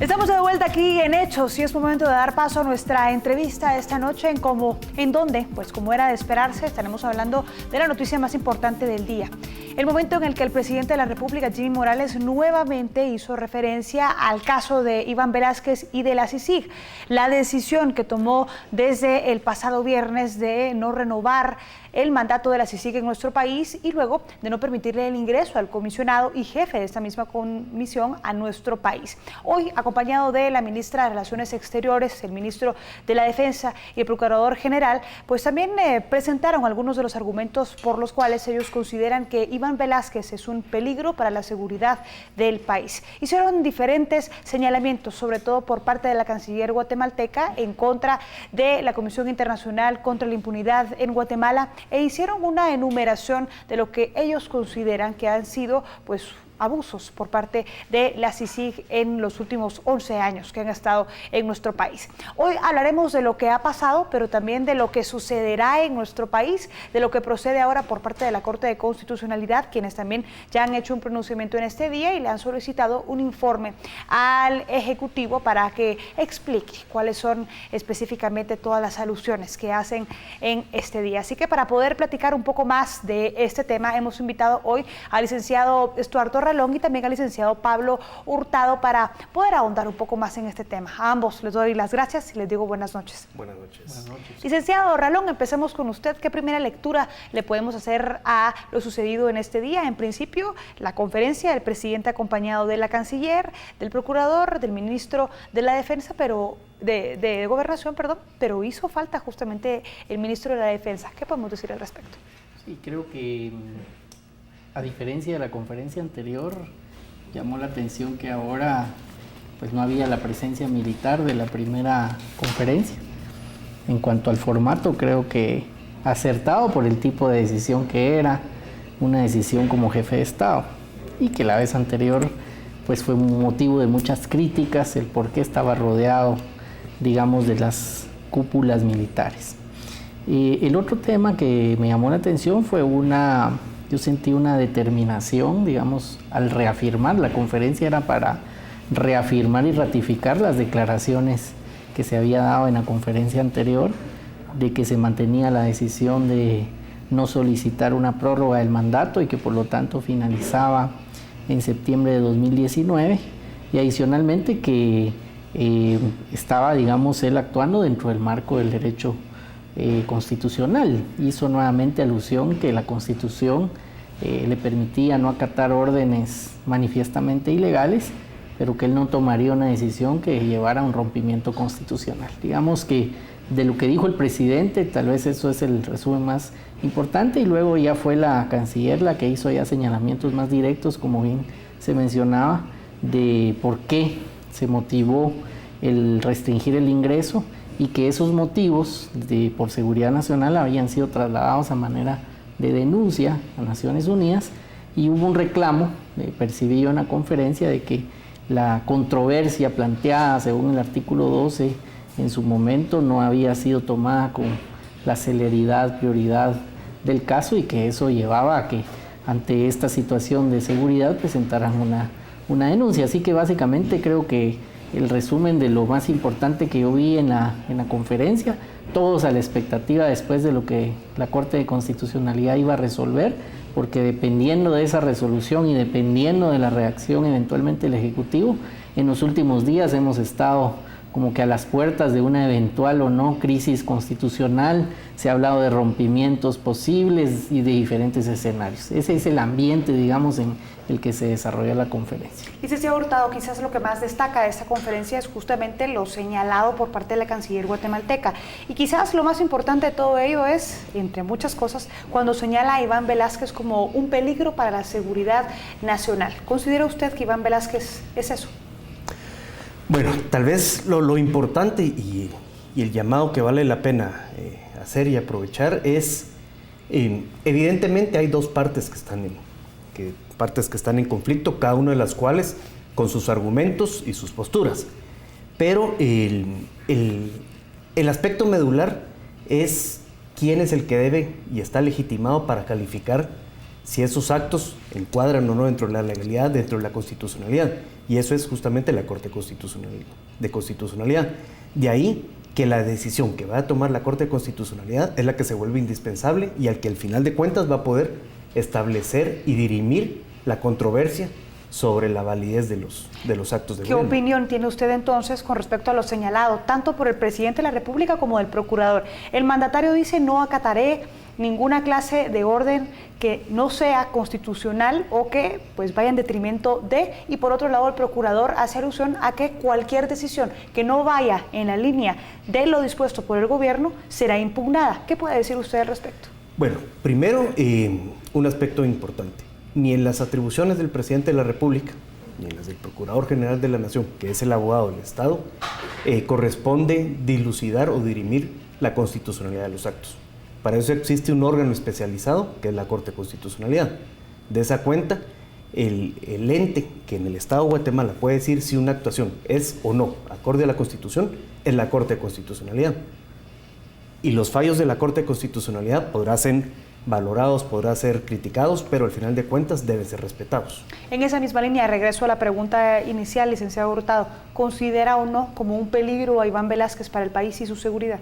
Estamos de vuelta aquí en Hechos y es momento de dar paso a nuestra entrevista esta noche en donde, pues como era de esperarse, estaremos hablando de la noticia más importante del día. El momento en el que el presidente de la República, Jimmy Morales, nuevamente hizo referencia al caso de Iván Velásquez y de la CICIG. La decisión que tomó desde el pasado viernes de no renovar el mandato de la CICIG en nuestro país y luego de no permitirle el ingreso al comisionado y jefe de esta misma comisión a nuestro país. Hoy, acompañado de la ministra de Relaciones Exteriores, el ministro de la Defensa y el procurador general, pues también presentaron algunos de los argumentos por los cuales ellos consideran que Iván Velásquez es un peligro para la seguridad del país. Hicieron diferentes señalamientos, sobre todo por parte de la canciller guatemalteca, en contra de la Comisión Internacional contra la Impunidad en Guatemala, e hicieron una enumeración de lo que ellos consideran que han sido, pues, abusos por parte de la CICIG en los últimos 11 años que han estado en nuestro país. Hoy hablaremos de lo que ha pasado, pero también de lo que sucederá en nuestro país, de lo que procede ahora por parte de la Corte de Constitucionalidad, quienes también ya han hecho un pronunciamiento en este día y le han solicitado un informe al Ejecutivo para que explique cuáles son específicamente todas las alusiones que hacen en este día. Así que para poder platicar un poco más de este tema, hemos invitado hoy al licenciado Estuardo Ralón y también al licenciado Pablo Hurtado para poder ahondar un poco más en este tema. A ambos les doy las gracias y les digo buenas noches. Buenas noches. Buenas noches. Licenciado Ralón, empecemos con usted. ¿Qué primera lectura le podemos hacer a lo sucedido en este día? En principio, la conferencia del presidente acompañado de la canciller, del procurador, del ministro de la Defensa, pero de Gobernación, perdón, pero hizo falta justamente el ministro de la Defensa. ¿Qué podemos decir al respecto? Sí, creo que a diferencia de la conferencia anterior, llamó la atención que ahora pues no había la presencia militar de la primera conferencia. En cuanto al formato, creo que acertado por el tipo de decisión que era, una decisión como jefe de Estado, y que la vez anterior pues fue un motivo de muchas críticas el por qué estaba rodeado, digamos, de las cúpulas militares. El otro tema que me llamó la atención fue yo sentí una determinación, digamos, al reafirmar, la conferencia era para reafirmar y ratificar las declaraciones que se había dado en la conferencia anterior, de que se mantenía la decisión de no solicitar una prórroga del mandato y que por lo tanto finalizaba en septiembre de 2019, y adicionalmente que estaba, digamos, él actuando dentro del marco del derecho constitucional. Hizo nuevamente alusión que la Constitución le permitía no acatar órdenes manifiestamente ilegales, pero que él no tomaría una decisión que llevara a un rompimiento constitucional. Digamos que de lo que dijo el presidente, tal vez eso es el resumen más importante, y luego ya fue la canciller la que hizo ya señalamientos más directos, como bien se mencionaba, de por qué se motivó el restringir el ingreso, y que esos motivos por seguridad nacional habían sido trasladados a manera de denuncia a Naciones Unidas, y hubo un reclamo, percibí yo en la conferencia, de que la controversia planteada según el artículo 12 en su momento no había sido tomada con la celeridad, prioridad del caso, y que eso llevaba a que ante esta situación de seguridad presentaran una denuncia. Así que básicamente creo que el resumen de lo más importante que yo vi en la conferencia, todos a la expectativa después de lo que la Corte de Constitucionalidad iba a resolver, porque dependiendo de esa resolución y dependiendo de la reacción eventualmente del Ejecutivo, en los últimos días hemos estado como que a las puertas de una eventual o no crisis constitucional. Se ha hablado de rompimientos posibles y de diferentes escenarios. Ese es el ambiente, digamos, en el que se desarrolla la conferencia. Licenciado Hurtado, quizás lo que más destaca de esta conferencia es justamente lo señalado por parte de la canciller guatemalteca. Y quizás lo más importante de todo ello es, entre muchas cosas, cuando señala a Iván Velásquez como un peligro para la seguridad nacional. ¿Considera usted que Iván Velásquez es eso? Bueno, tal vez lo importante y el llamado que vale la pena hacer y aprovechar es, evidentemente hay dos partes que están en conflicto, cada una de las cuales con sus argumentos y sus posturas. Pero el aspecto medular es quién es el que debe y está legitimado para calificar si esos actos encuadran o no dentro de la legalidad, dentro de la constitucionalidad. Y eso es justamente la Corte de Constitucionalidad. De ahí que la decisión que va a tomar la Corte de Constitucionalidad es la que se vuelve indispensable y al que al final de cuentas va a poder establecer y dirimir la controversia sobre la validez de los actos de gobierno. ¿Qué opinión tiene usted entonces con respecto a lo señalado, tanto por el presidente de la República como del procurador? El mandatario dice: no acataré ninguna clase de orden que no sea constitucional o que pues vaya en detrimento de, y por otro lado el procurador hace alusión a que cualquier decisión que no vaya en la línea de lo dispuesto por el gobierno será impugnada. ¿Qué puede decir usted al respecto? Bueno, primero, un aspecto importante. Ni en las atribuciones del presidente de la República, ni en las del Procurador General de la Nación, que es el abogado del Estado, corresponde dilucidar o dirimir la constitucionalidad de los actos. Para eso existe un órgano especializado, que es la Corte de Constitucionalidad. De esa cuenta, el ente que en el Estado de Guatemala puede decir si una actuación es o no acorde a la Constitución, es la Corte de Constitucionalidad. Y los fallos de la Corte de Constitucionalidad podrán ser valorados, podrán ser criticados, pero al final de cuentas deben ser respetados. En esa misma línea, regreso a la pregunta inicial, licenciado Hurtado, ¿considera o no como un peligro a Iván Velázquez para el país y su seguridad?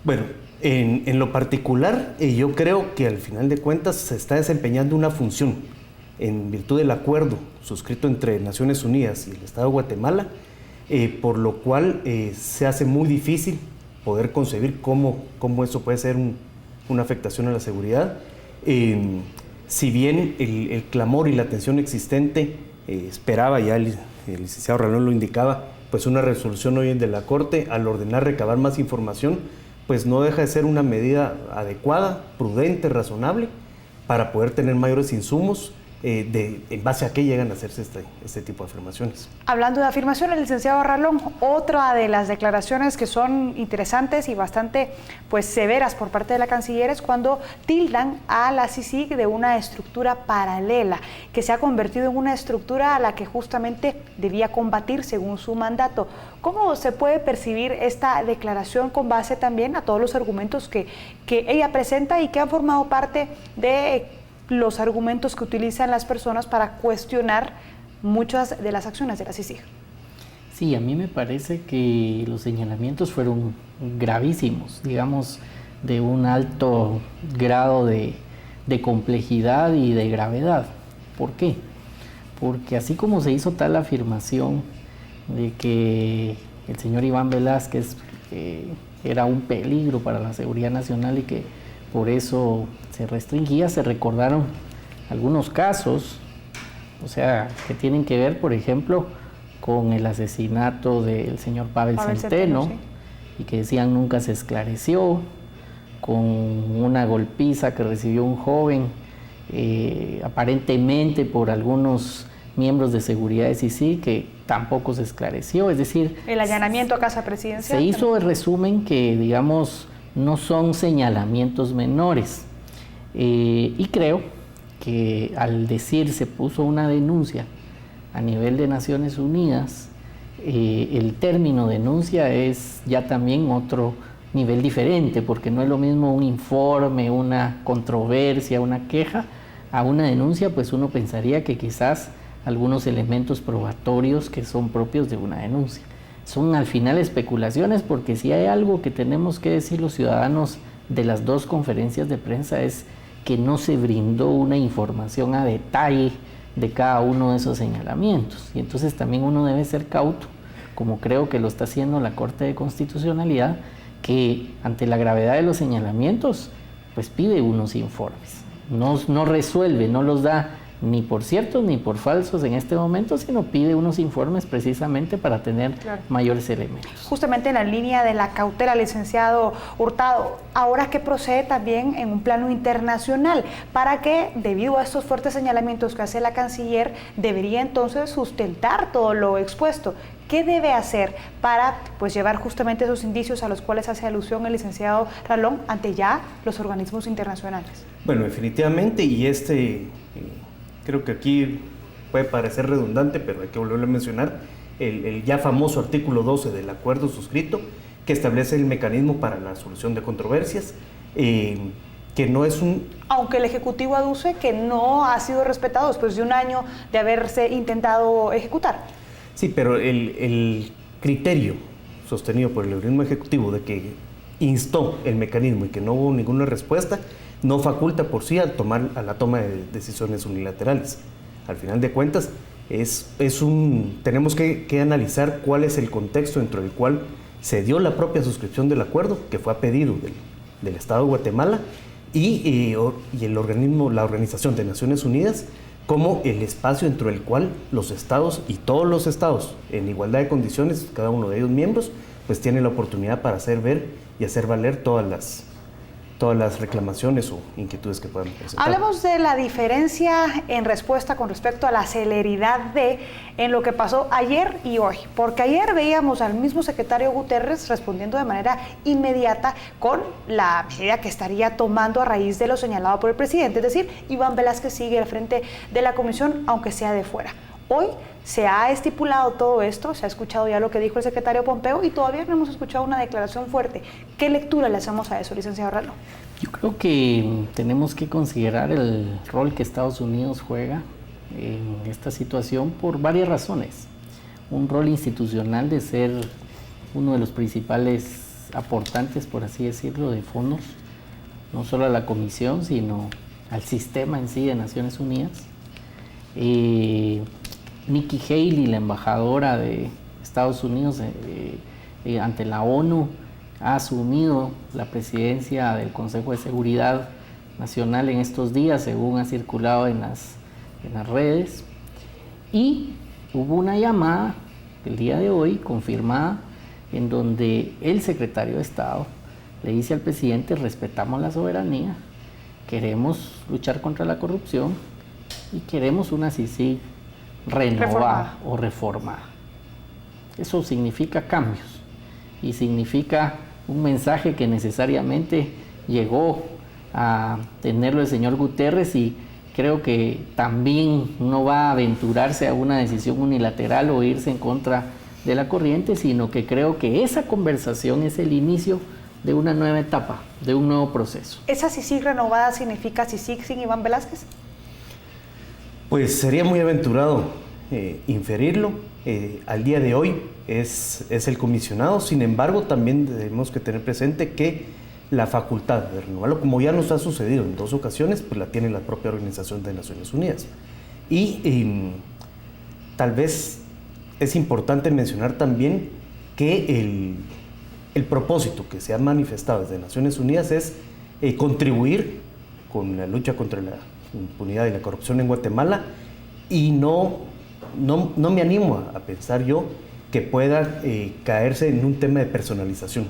Bueno, en lo particular, yo creo que al final de cuentas se está desempeñando una función en virtud del acuerdo suscrito entre Naciones Unidas y el Estado de Guatemala, por lo cual se hace muy difícil poder concebir cómo eso puede ser una afectación a la seguridad. Si bien el clamor y la tensión existente esperaba, ya el licenciado Ralón lo indicaba, pues una resolución hoy de la Corte al ordenar recabar más información, pues no deja de ser una medida adecuada, prudente, razonable, para poder tener mayores insumos en base a qué llegan a hacerse este tipo de afirmaciones. Hablando de afirmaciones, licenciado Ralón, otra de las declaraciones que son interesantes y bastante pues severas por parte de la canciller es cuando tildan a la CICIG de una estructura paralela, que se ha convertido en una estructura a la que justamente debía combatir según su mandato. ¿Cómo se puede percibir esta declaración con base también a todos los argumentos que ella presenta y que han formado parte de los argumentos que utilizan las personas para cuestionar muchas de las acciones de la CICIG? Sí, a mí me parece que los señalamientos fueron gravísimos, digamos, de un alto grado de complejidad y de gravedad. ¿Por qué? Porque así como se hizo tal afirmación de que el señor Iván Velázquez era un peligro para la seguridad nacional y que por eso se restringía, se recordaron algunos casos, o sea, que tienen que ver, por ejemplo, con el asesinato del señor Pavel Centeno, sí, y que decían nunca se esclareció, con una golpiza que recibió un joven, aparentemente por algunos miembros de seguridad de CICIG, que tampoco se esclareció, es decir... El allanamiento a casa presidencial. Se hizo el resumen que, digamos, no son señalamientos menores. Y creo que al decir se puso una denuncia a nivel de Naciones Unidas, el término denuncia es ya también otro nivel diferente, porque no es lo mismo un informe, una controversia, una queja, a una denuncia, pues uno pensaría que quizás algunos elementos probatorios que son propios de una denuncia. Son al final especulaciones, porque si hay algo que tenemos que decir los ciudadanos de las dos conferencias de prensa es que no se brindó una información a detalle de cada uno de esos señalamientos. Y entonces también uno debe ser cauto, como creo que lo está haciendo la Corte de Constitucionalidad, que ante la gravedad de los señalamientos, pues pide unos informes. No resuelve, no los da ni por ciertos ni por falsos en este momento, sino pide unos informes precisamente para tener mayores elementos. Justamente en la línea de la cautela, licenciado Hurtado, ahora que procede también en un plano internacional, para que, debido a estos fuertes señalamientos que hace la canciller, debería entonces sustentar todo lo expuesto. ¿Qué debe hacer para pues llevar justamente esos indicios a los cuales hace alusión el licenciado Ralón ante ya los organismos internacionales? Bueno, definitivamente, y creo que aquí puede parecer redundante, pero hay que volverlo a mencionar, el ya famoso artículo 12 del acuerdo suscrito que establece el mecanismo para la solución de controversias, que no es un... Aunque el Ejecutivo aduce que no ha sido respetado después de un año de haberse intentado ejecutar. Sí, pero el criterio sostenido por el organismo ejecutivo de que instó el mecanismo y que no hubo ninguna respuesta, no faculta por sí a la toma de decisiones unilaterales. Al final de cuentas, tenemos que analizar cuál es el contexto dentro del cual se dio la propia suscripción del acuerdo, que fue a pedido del Estado de Guatemala, y el organismo, la Organización de Naciones Unidas, como el espacio dentro del cual los estados y todos los estados, en igualdad de condiciones, cada uno de ellos miembros, pues tienen la oportunidad para hacer ver y hacer valer todas las reclamaciones o inquietudes que puedan presentar. Hablemos de la diferencia en respuesta con respecto a la celeridad en lo que pasó ayer y hoy, porque ayer veíamos al mismo secretario Guterres respondiendo de manera inmediata con la medida que estaría tomando a raíz de lo señalado por el presidente, es decir, Iván Velázquez sigue al frente de la comisión, aunque sea de fuera. Hoy se ha estipulado todo esto, se ha escuchado ya lo que dijo el secretario Pompeo y todavía no hemos escuchado una declaración fuerte. ¿Qué lectura le hacemos a eso, licenciado Ralón? Yo creo que tenemos que considerar el rol que Estados Unidos juega en esta situación por varias razones. Un rol institucional de ser uno de los principales aportantes, por así decirlo, de fondos, no solo a la Comisión, sino al sistema en sí de Naciones Unidas. Nikki Haley, la embajadora de Estados Unidos ante la ONU, ha asumido la presidencia del Consejo de Seguridad Nacional en estos días, según ha circulado en las redes. Y hubo una llamada el día de hoy, confirmada, en donde el secretario de Estado le dice al presidente: respetamos la soberanía, queremos luchar contra la corrupción y queremos una CICIG renovada o reformada. Eso significa cambios y significa un mensaje que necesariamente llegó a tenerlo el señor Guterres, y creo que también no va a aventurarse a una decisión unilateral o irse en contra de la corriente, sino que creo que esa conversación es el inicio de una nueva etapa, de un nuevo proceso. ¿Esa CICIG renovada significa CICIG sin Iván Velázquez? Pues sería muy aventurado inferirlo. Al día de hoy es el comisionado, sin embargo también tenemos que tener presente que la facultad de renovarlo, como ya nos ha sucedido en 2 ocasiones, pues la tiene la propia Organización de Naciones Unidas. Y tal vez es importante mencionar también que el propósito que se ha manifestado desde Naciones Unidas es contribuir con la lucha contra la impunidad y la corrupción en Guatemala, y no me animo a pensar yo que pueda caerse en un tema de personalización.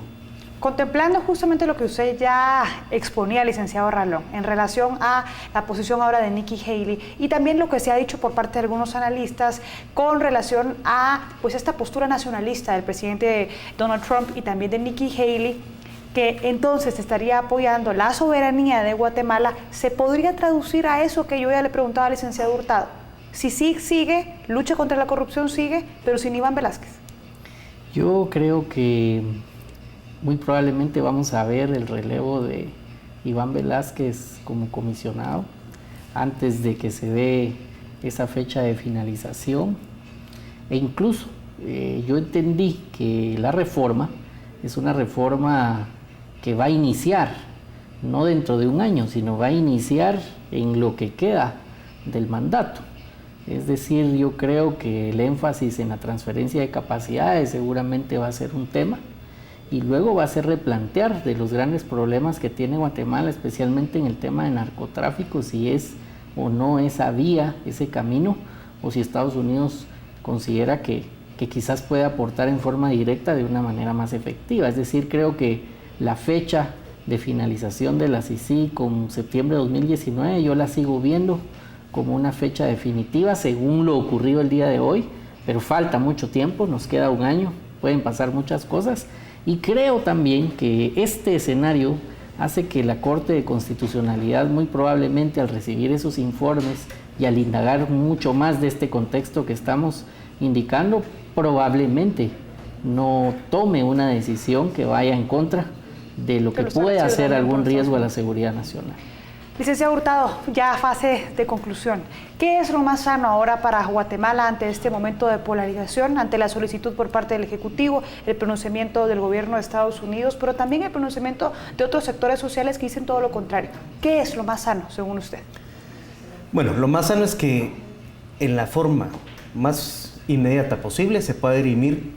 Contemplando justamente lo que usted ya exponía, licenciado Ralón, en relación a la posición ahora de Nikki Haley y también lo que se ha dicho por parte de algunos analistas con relación a pues esta postura nacionalista del presidente Donald Trump y también de Nikki Haley, que entonces estaría apoyando la soberanía de Guatemala, ¿se podría traducir a eso que yo ya le preguntaba al licenciado Hurtado? Si sí sigue, lucha contra la corrupción sigue, pero sin Iván Velázquez. Yo creo que muy probablemente vamos a ver el relevo de Iván Velázquez como comisionado antes de que se dé esa fecha de finalización. E incluso yo entendí que la reforma es una reforma que va a iniciar, no dentro de un año, sino va a iniciar en lo que queda del mandato. Es decir, yo creo que el énfasis en la transferencia de capacidades seguramente va a ser un tema, y luego va a ser replantear de los grandes problemas que tiene Guatemala, especialmente en el tema de narcotráfico, si es o no esa vía, ese camino, o si Estados Unidos considera que quizás puede aportar en forma directa de una manera más efectiva. Es decir, creo que la fecha de finalización de la CICIG con septiembre de 2019, yo la sigo viendo como una fecha definitiva según lo ocurrido el día de hoy, pero falta mucho tiempo, nos queda un año, pueden pasar muchas cosas, y creo también que este escenario hace que la Corte de Constitucionalidad, muy probablemente al recibir esos informes y al indagar mucho más de este contexto que estamos indicando, probablemente no tome una decisión que vaya en contra de lo que puede hacer algún riesgo a la seguridad nacional. Licenciado Hurtado, ya fase de conclusión. ¿Qué es lo más sano ahora para Guatemala ante este momento de polarización, ante la solicitud por parte del Ejecutivo, el pronunciamiento del gobierno de Estados Unidos, pero también el pronunciamiento de otros sectores sociales que dicen todo lo contrario? ¿Qué es lo más sano, según usted? Bueno, lo más sano es que en la forma más inmediata posible se pueda dirimir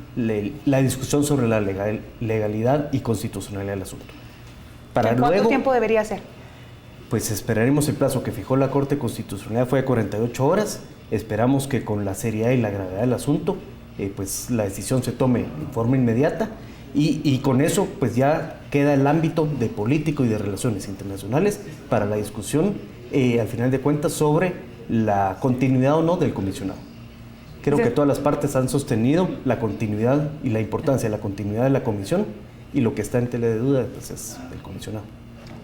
la discusión sobre la legalidad y constitucionalidad del asunto. ¿En cuánto tiempo debería ser? Pues esperaremos el plazo que fijó la Corte Constitucional, fue de 48 horas. Esperamos que con la seriedad y la gravedad del asunto, pues la decisión se tome en forma inmediata y con eso pues ya queda el ámbito de político y de relaciones internacionales para la discusión, al final de cuentas, sobre la continuidad o no del comisionado. Creo que todas las partes han sostenido la continuidad y la importancia de la continuidad de la comisión, y lo que está en tela de duda pues, es el comisionado.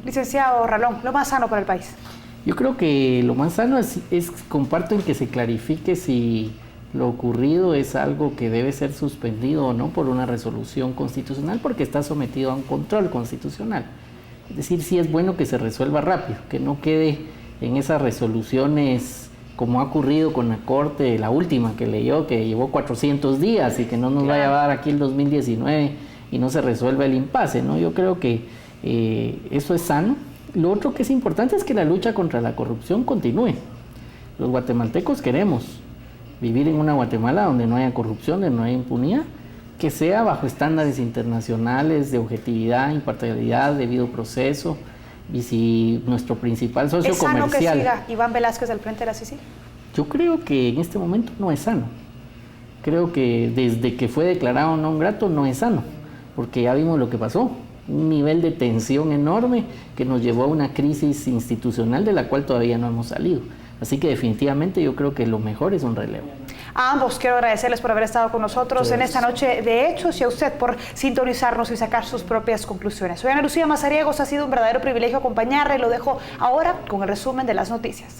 Licenciado Ralón, lo más sano para el país. Yo creo que lo más sano es comparto en que se clarifique si lo ocurrido es algo que debe ser suspendido o no por una resolución constitucional, porque está sometido a un control constitucional. Es decir, sí es bueno que se resuelva rápido, que no quede en esas resoluciones como ha ocurrido con la Corte, la última que leyó, que llevó 400 días y que no nos vaya a dar aquí el 2019 y no se resuelva el impasse, ¿no? Yo creo que eso es sano. Lo otro que es importante es que la lucha contra la corrupción continúe. Los guatemaltecos queremos vivir en una Guatemala donde no haya corrupción, donde no haya impunidad, que sea bajo estándares internacionales de objetividad, imparcialidad, debido proceso. Y si nuestro principal socio comercial... ¿Es sano que siga Iván Velázquez al frente de la CICIG? Yo creo que en este momento no es sano. Creo que desde que fue declarado non grato no es sano, porque ya vimos lo que pasó. Un nivel de tensión enorme que nos llevó a una crisis institucional de la cual todavía no hemos salido. Así que definitivamente yo creo que lo mejor es un relevo. A ambos quiero agradecerles por haber estado con nosotros en esta noche de Hechos y a usted por sintonizarnos y sacar sus propias conclusiones. Soy Ana Lucía Mazariegos, ha sido un verdadero privilegio acompañarle. Lo dejo ahora con el resumen de las noticias.